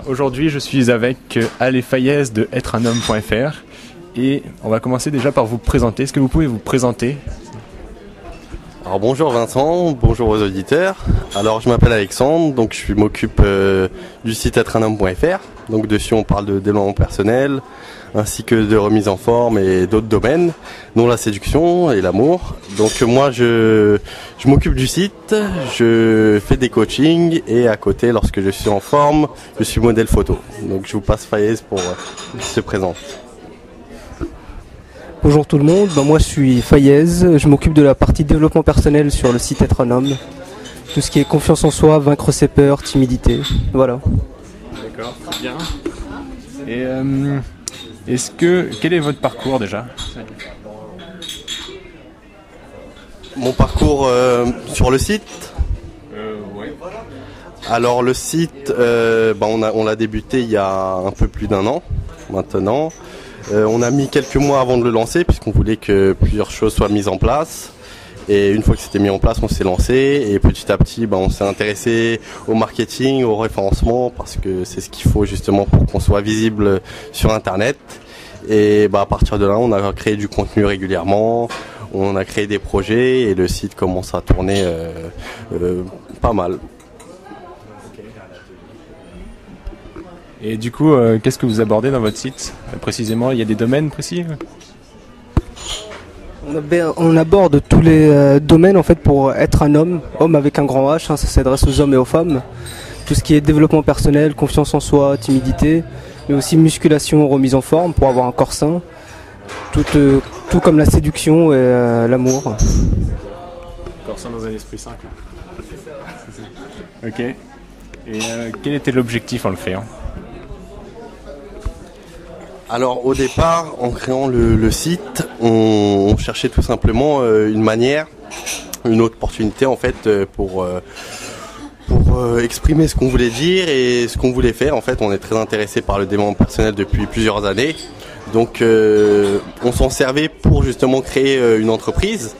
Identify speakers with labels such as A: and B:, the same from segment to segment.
A: Aujourd'hui, je suis avec Ale Fayez de êtreunhomme.fr et on va commencer déjà par vous présenter. Est-ce que vous pouvez vous présenter ?
B: Alors bonjour Vincent, bonjour aux auditeurs. Alors je m'appelle Alexandre, donc je m'occupe du site êtreunhomme.fr. Donc dessus on parle de développement personnel, ainsi que de remise en forme et d'autres domaines, dont la séduction et l'amour. Donc moi je m'occupe du site, je fais des coachings et à côté lorsque je suis en forme, je suis modèle photo. Donc je vous passe Fayez pour se présenter.
C: Bonjour tout le monde, moi je suis Fayez, je m'occupe de la partie développement personnel sur le site Être un homme. Tout ce qui est confiance en soi, vaincre ses peurs, timidité, voilà.
A: D'accord, très bien. Et quel est votre parcours déjà ?
B: Mon parcours sur le site ?
A: Ouais.
B: Alors le site, on l'a débuté il y a un peu plus d'un an maintenant. On a mis quelques mois avant de le lancer puisqu'on voulait que plusieurs choses soient mises en place. Et une fois que c'était mis en place, on s'est lancé et petit à petit, on s'est intéressé au marketing, au référencement parce que c'est ce qu'il faut justement pour qu'on soit visible sur Internet. Et à partir de là, on a créé du contenu régulièrement, on a créé des projets et le site commence à tourner pas mal.
A: Et du coup, qu'est-ce que vous abordez dans votre site ? Précisément, il y a des domaines précis ?
C: On aborde tous les domaines en fait pour être un homme avec un grand H, ça s'adresse aux hommes et aux femmes. Tout ce qui est développement personnel, confiance en soi, timidité, mais aussi musculation, remise en forme pour avoir un corps sain. Tout comme la séduction et l'amour.
A: Corps sain dans un esprit sain, quoi. Ok. Et quel était l'objectif en le créant ?
B: Alors au départ, en créant le site, on cherchait tout simplement une manière, une opportunité en fait pour exprimer ce qu'on voulait dire et ce qu'on voulait faire. En fait, on est très intéressé par le développement personnel depuis plusieurs années. Donc on s'en servait pour justement créer une entreprise.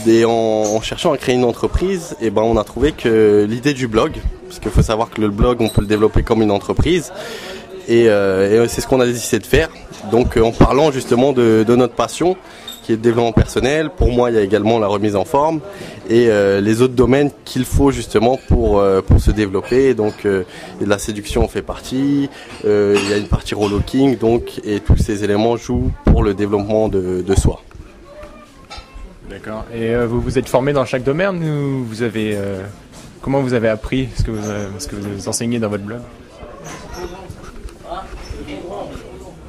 B: Et en cherchant à créer une entreprise, on a trouvé que l'idée du blog, parce qu'il faut savoir que le blog, on peut le développer comme une entreprise. Et c'est ce qu'on a décidé de faire. Donc en parlant justement de notre passion, qui est le développement personnel, pour moi il y a également la remise en forme et les autres domaines qu'il faut justement pour se développer. Donc la séduction en fait partie, il y a une partie relooking, donc, et tous ces éléments jouent pour le développement de soi.
A: D'accord. Et vous vous êtes formé dans chaque domaine ou vous avez comment vous avez appris ce que vous enseignez dans votre blog ?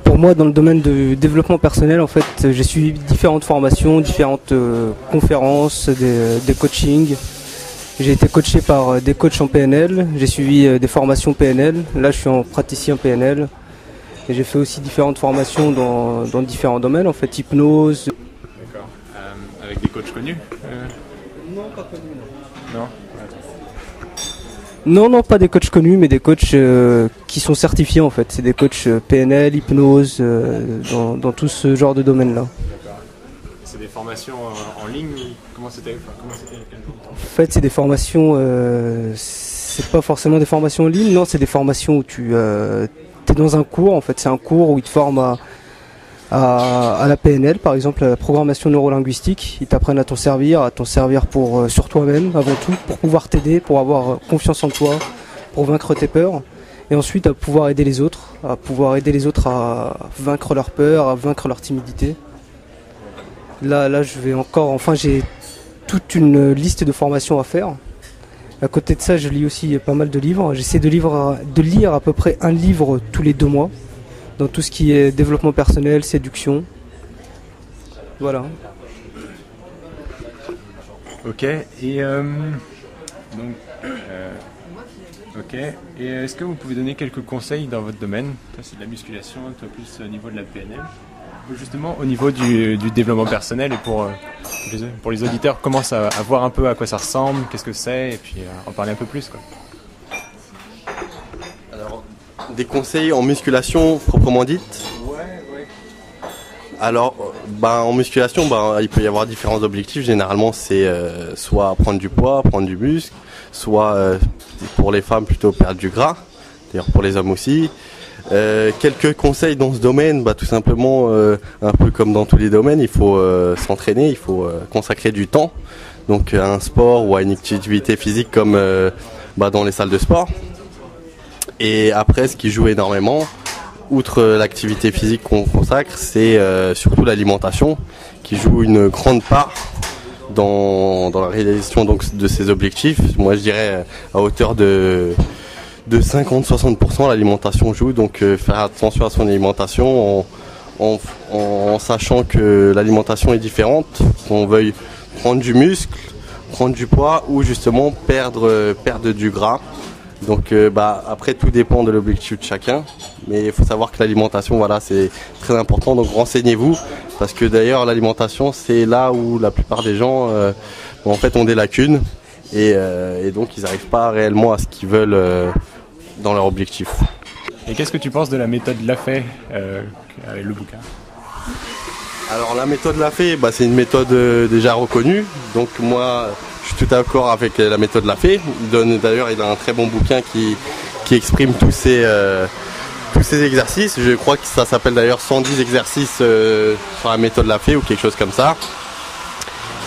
C: Pour moi, dans le domaine du développement personnel, en fait, j'ai suivi différentes formations, différentes conférences, des coachings. J'ai été coaché par des coachs en PNL, j'ai suivi des formations PNL. Là, je suis en praticien PNL. Et j'ai fait aussi différentes formations dans différents domaines, en fait, hypnose.
A: D'accord. Avec des coachs connus
C: Non, pas connus, non.
A: Non.
C: Non, pas des coachs connus, mais des coachs qui sont certifiés en fait. C'est des coachs PNL, hypnose, dans tout ce genre de domaine-là.
A: D'accord. C'est des formations en ligne ou comment c'était
C: En fait, c'est des formations, c'est pas forcément des formations en ligne, non, c'est des formations où tu es dans un cours, en fait. C'est un cours où ils te forment à la PNL, par exemple, à la programmation neurolinguistique. Ils t'apprennent à t'en servir sur toi-même avant tout, pour pouvoir t'aider, pour avoir confiance en toi, pour vaincre tes peurs. Et ensuite à pouvoir aider les autres, à vaincre leurs peurs, à vaincre leur timidité. Là, j'ai toute une liste de formations à faire. À côté de ça, je lis aussi pas mal de livres. J'essaie de lire à peu près un livre tous les 2 mois. Dans tout ce qui est développement personnel, séduction. Voilà.
A: Ok. Et ok. Et est-ce que vous pouvez donner quelques conseils dans votre domaine ? Toi, c'est de la musculation, toi plus au niveau de la PNL. Justement, au niveau du développement personnel et pour les auditeurs, commencent à voir un peu à quoi ça ressemble, qu'est-ce que c'est, et puis en parler un peu plus, quoi.
B: Alors, des conseils en musculation proprement dite ?
A: Ouais.
B: Alors, en musculation, il peut y avoir différents objectifs. Généralement, c'est soit prendre du poids, prendre du muscle, soit pour les femmes plutôt perdre du gras. d'ailleurs pour les hommes aussi. Quelques conseils dans ce domaine, tout simplement, un peu comme dans tous les domaines, il faut s'entraîner, il faut consacrer du temps, donc à un sport ou à une activité physique comme dans les salles de sport. Et après, ce qui joue énormément, outre l'activité physique qu'on consacre, c'est surtout l'alimentation qui joue une grande part dans la réalisation donc, de ces objectifs. Moi, je dirais à hauteur de 50-60%, l'alimentation joue. Donc, faire attention à son alimentation en sachant que l'alimentation est différente, qu'on veuille prendre du muscle, prendre du poids ou justement perdre du gras. Donc après tout dépend de l'objectif de chacun, mais il faut savoir que l'alimentation voilà c'est très important, donc renseignez-vous parce que d'ailleurs l'alimentation c'est là où la plupart des gens en fait ont des lacunes et donc ils n'arrivent pas réellement à ce qu'ils veulent dans leur objectif.
A: Et qu'est-ce que tu penses de la méthode Lafay avec le bouquin?
B: Alors la méthode Lafay, c'est une méthode déjà reconnue, donc moi je suis tout d'accord avec la méthode Lafay. D'ailleurs il a un très bon bouquin qui exprime tous ces exercices. Je crois que ça s'appelle d'ailleurs 110 exercices sur la méthode Lafay ou quelque chose comme ça.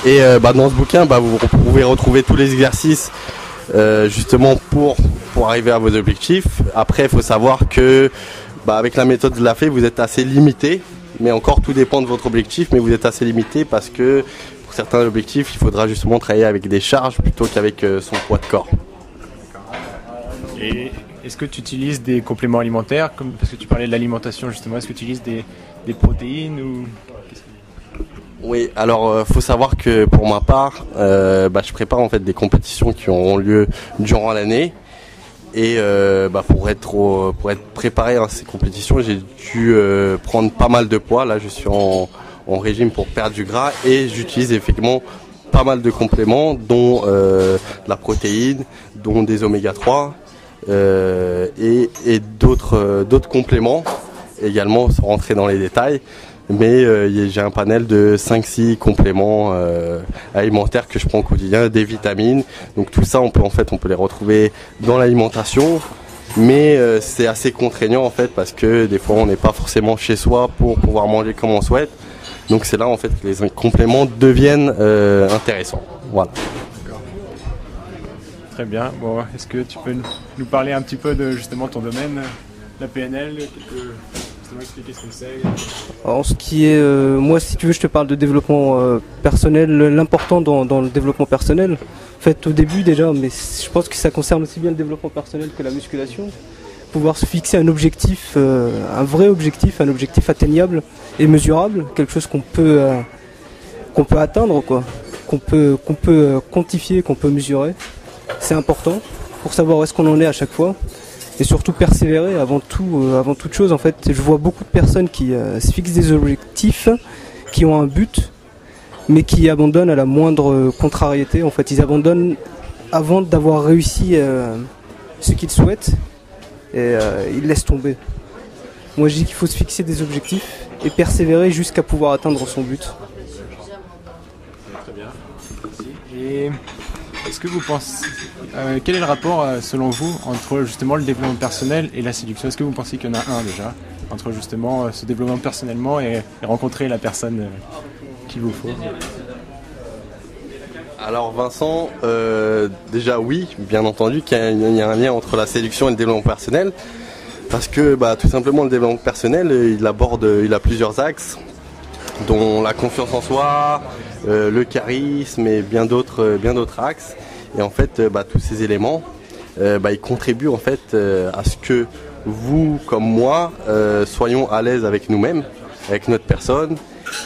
B: Et dans ce bouquin vous pouvez retrouver tous les exercices justement pour arriver à vos objectifs. Après il faut savoir que avec la méthode Lafay vous êtes assez limité. Mais encore tout dépend de votre objectif, mais vous êtes assez limité parce que pour certains objectifs, il faudra justement travailler avec des charges plutôt qu'avec son poids de corps.
A: Et est-ce que tu utilises des compléments alimentaires parce que tu parlais de l'alimentation justement, est-ce que tu utilises des protéines ou...
B: Oui, alors faut savoir que pour ma part, je prépare en fait des compétitions qui auront lieu durant l'année. Et pour être préparé à ces compétitions, j'ai dû prendre pas mal de poids. Là, je suis en régime pour perdre du gras et j'utilise effectivement pas mal de compléments, dont la protéine, dont des oméga 3 et d'autres compléments également, sans rentrer dans les détails. Mais j'ai un panel de 5-6 compléments alimentaires que je prends au quotidien, des vitamines. Donc tout ça, on peut les retrouver dans l'alimentation. Mais c'est assez contraignant en fait parce que des fois on n'est pas forcément chez soi pour pouvoir manger comme on souhaite. Donc c'est là en fait que les compléments deviennent intéressants. Voilà.
A: D'accord. Très bien. Bon, est-ce que tu peux nous parler un petit peu de justement ton domaine, la PNL, expliquer ce que c'est.
C: En ce qui est, moi si tu veux je te parle de développement personnel, l'important dans le développement personnel, en fait au début déjà, mais je pense que ça concerne aussi bien le développement personnel que la musculation, pouvoir se fixer un objectif, un vrai objectif, un objectif atteignable et mesurable, quelque chose qu'on peut atteindre quoi, qu'on peut quantifier, qu'on peut mesurer, c'est important pour savoir où est-ce qu'on en est à chaque fois. Et surtout persévérer avant toute chose en fait. Je vois beaucoup de personnes qui se fixent des objectifs, qui ont un but, mais qui abandonnent à la moindre contrariété. En fait, ils abandonnent avant d'avoir réussi ce qu'ils souhaitent et ils laissent tomber. Moi je dis qu'il faut se fixer des objectifs et persévérer jusqu'à pouvoir atteindre son but.
A: Très bien. Et est-ce que vous pensez, quel est le rapport selon vous entre justement le développement personnel et la séduction? Est-ce que vous pensez qu'il y en a un déjà entre justement se développer personnellement et rencontrer la personne qu'il vous faut?
B: Alors Vincent, déjà oui, bien entendu qu'il y a un lien entre la séduction et le développement personnel parce que tout simplement le développement personnel il a plusieurs axes dont la confiance en soi, le charisme et bien d'autres axes. Et en fait, tous ces éléments, ils contribuent en fait à ce que vous, comme moi, soyons à l'aise avec nous-mêmes, avec notre personne,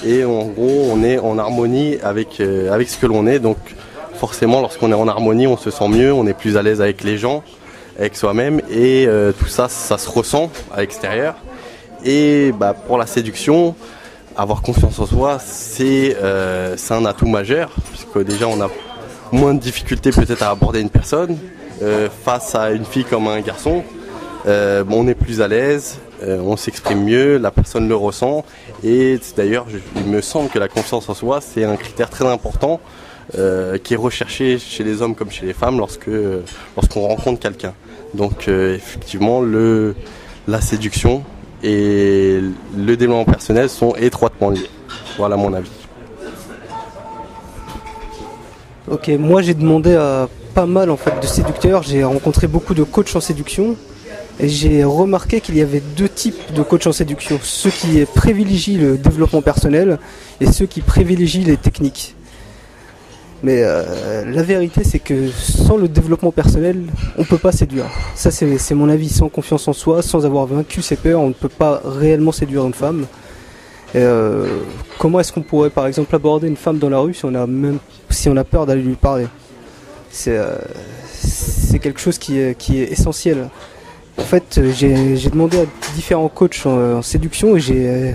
B: et en gros, on est en harmonie avec ce que l'on est. Donc, forcément, lorsqu'on est en harmonie, on se sent mieux, on est plus à l'aise avec les gens, avec soi-même, et tout ça, ça se ressent à l'extérieur. Et pour la séduction, avoir confiance en soi, c'est un atout majeur, puisque déjà on a moins de difficultés peut-être à aborder une personne face à une fille comme un garçon. On est plus à l'aise, on s'exprime mieux, la personne le ressent. Et d'ailleurs, il me semble que la confiance en soi, c'est un critère très important qui est recherché chez les hommes comme chez les femmes lorsqu'on rencontre quelqu'un. Donc effectivement, la séduction et le développement personnel sont étroitement liés. Voilà mon avis.
C: Ok, moi j'ai demandé à pas mal en fait de séducteurs, j'ai rencontré beaucoup de coachs en séduction et j'ai remarqué qu'il y avait deux types de coachs en séduction, ceux qui privilégient le développement personnel et ceux qui privilégient les techniques. Mais la vérité c'est que sans le développement personnel, on ne peut pas séduire. Ça c'est mon avis, sans confiance en soi, sans avoir vaincu ses peurs, on ne peut pas réellement séduire une femme. Comment est-ce qu'on pourrait par exemple aborder une femme dans la rue si on a peur d'aller lui parler? C'est quelque chose qui est essentiel. En fait, j'ai demandé à différents coachs en séduction et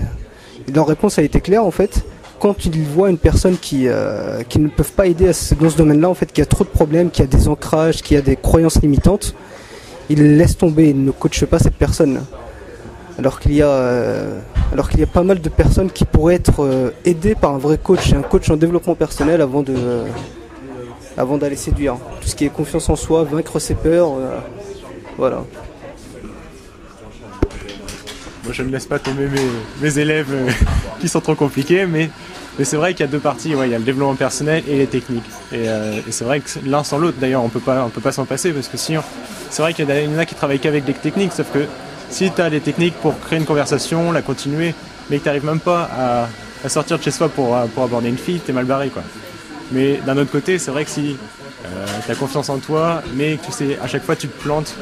C: leur réponse a été claire en fait. Quand ils voient une personne qui ne peuvent pas aider dans ce domaine-là, en fait, qui a trop de problèmes, qui a des ancrages, qui a des croyances limitantes, ils laissent tomber, ils ne coachent pas cette personne. Alors qu'il y a pas mal de personnes qui pourraient être aidées par un vrai coach, un coach en développement personnel avant d'aller séduire. Tout ce qui est confiance en soi, vaincre ses peurs, voilà.
A: Moi, je ne laisse pas tomber mes élèves qui sont trop compliqués, mais c'est vrai qu'il y a deux parties. Ouais, il y a le développement personnel et les techniques. Et c'est vrai que l'un sans l'autre, d'ailleurs, on peut pas s'en passer, parce que sinon, c'est vrai qu'il y en a qui travaillent qu'avec des techniques, sauf que si tu as des techniques pour créer une conversation, la continuer, mais que tu n'arrives même pas à sortir de chez soi pour aborder une fille, t'es mal barré, quoi. Mais d'un autre côté, c'est vrai que si tu as confiance en toi, mais que tu sais, à chaque fois tu te plantes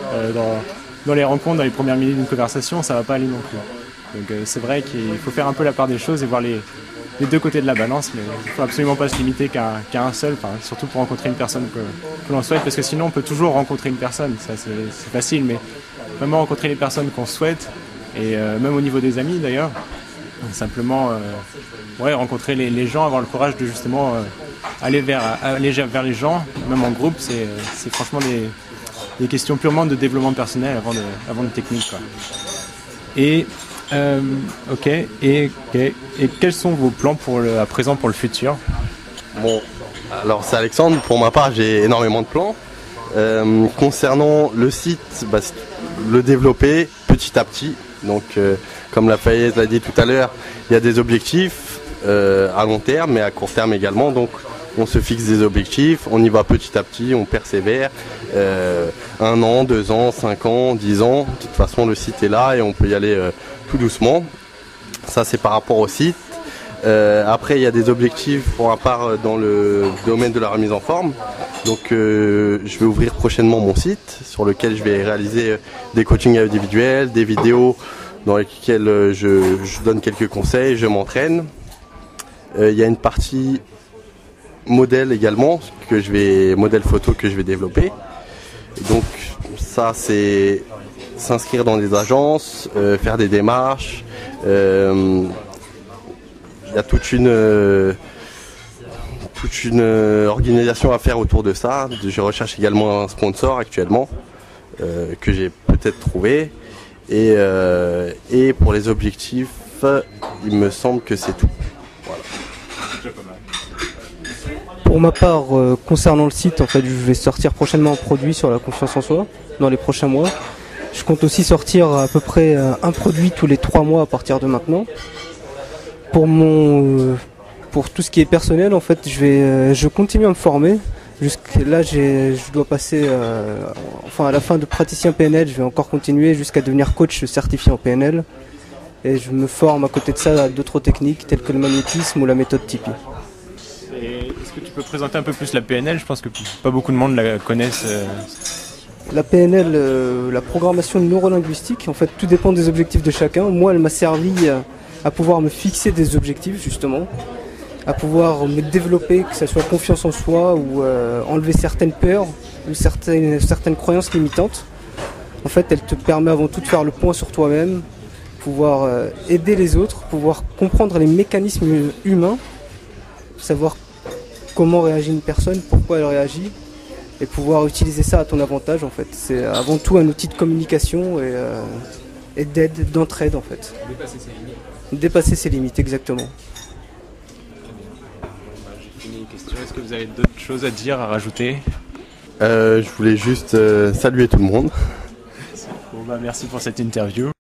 A: dans les rencontres, dans les premières minutes d'une conversation, ça va pas aller non plus. Donc c'est vrai qu'il faut faire un peu la part des choses et voir les deux côtés de la balance, mais il faut absolument pas se limiter qu'à un seul, surtout pour rencontrer une personne que l'on souhaite, parce que sinon on peut toujours rencontrer une personne, ça c'est facile, mais vraiment rencontrer les personnes qu'on souhaite, et même au niveau des amis d'ailleurs, simplement rencontrer les gens, avoir le courage de justement aller vers les gens, même en groupe, c'est franchement des questions purement de développement personnel avant de technique, quoi. Et quels sont vos plans à présent pour le futur?
B: Bon, alors c'est Alexandre, pour ma part j'ai énormément de plans. Concernant le site, le développer petit à petit. Donc comme Lafayette l'a dit tout à l'heure, il y a des objectifs à long terme mais à court terme également. Donc on se fixe des objectifs, on y va petit à petit, on persévère. 1 an, 2 ans, 5 ans, 10 ans. De toute façon le site est là et on peut y aller tout doucement. Ça c'est par rapport au site. Après il y a des objectifs pour ma part dans le domaine de la remise en forme. Donc je vais ouvrir prochainement mon site sur lequel je vais réaliser des coachings individuels, des vidéos dans lesquelles je donne quelques conseils, je m'entraîne. Il y a une partie modèle également, modèle photo que je vais développer. Et donc ça c'est s'inscrire dans des agences, faire des démarches. Il y a toute une organisation à faire autour de ça. Je recherche également un sponsor actuellement que j'ai peut-être trouvé. Et pour les objectifs, il me semble que c'est tout. Voilà.
C: Pour ma part, concernant le site, en fait, je vais sortir prochainement un produit sur la confiance en soi dans les prochains mois. Je compte aussi sortir à peu près un produit tous les 3 mois à partir de maintenant. Pour tout ce qui est personnel, en fait, je continue à me former. Jusqu'à là, je dois passer, à la fin de praticien PNL, je vais encore continuer jusqu'à devenir coach certifié en PNL. Et je me forme à côté de ça à d'autres techniques telles que le magnétisme ou la méthode Tipeee.
A: Est-ce que tu peux présenter un peu plus la PNL? Je pense que pas beaucoup de monde la connaissent.
C: La PNL, la programmation neurolinguistique, en fait, tout dépend des objectifs de chacun. Moi, elle m'a servi à pouvoir me fixer des objectifs, justement, à pouvoir me développer, que ce soit confiance en soi ou enlever certaines peurs ou certaines croyances limitantes. En fait, elle te permet avant tout de faire le point sur toi-même, pouvoir aider les autres, pouvoir comprendre les mécanismes humains, savoir comment réagit une personne, pourquoi elle réagit, et pouvoir utiliser ça à ton avantage, en fait. C'est avant tout un outil de communication et d'aide, d'entraide, en fait.
A: Dépasser ses limites.
C: Dépasser ses limites, exactement.
A: J'ai fini les questions. Est-ce que vous avez d'autres choses à dire, à rajouter?
B: Je voulais juste saluer tout le monde.
A: Bon, bah, merci pour cette interview.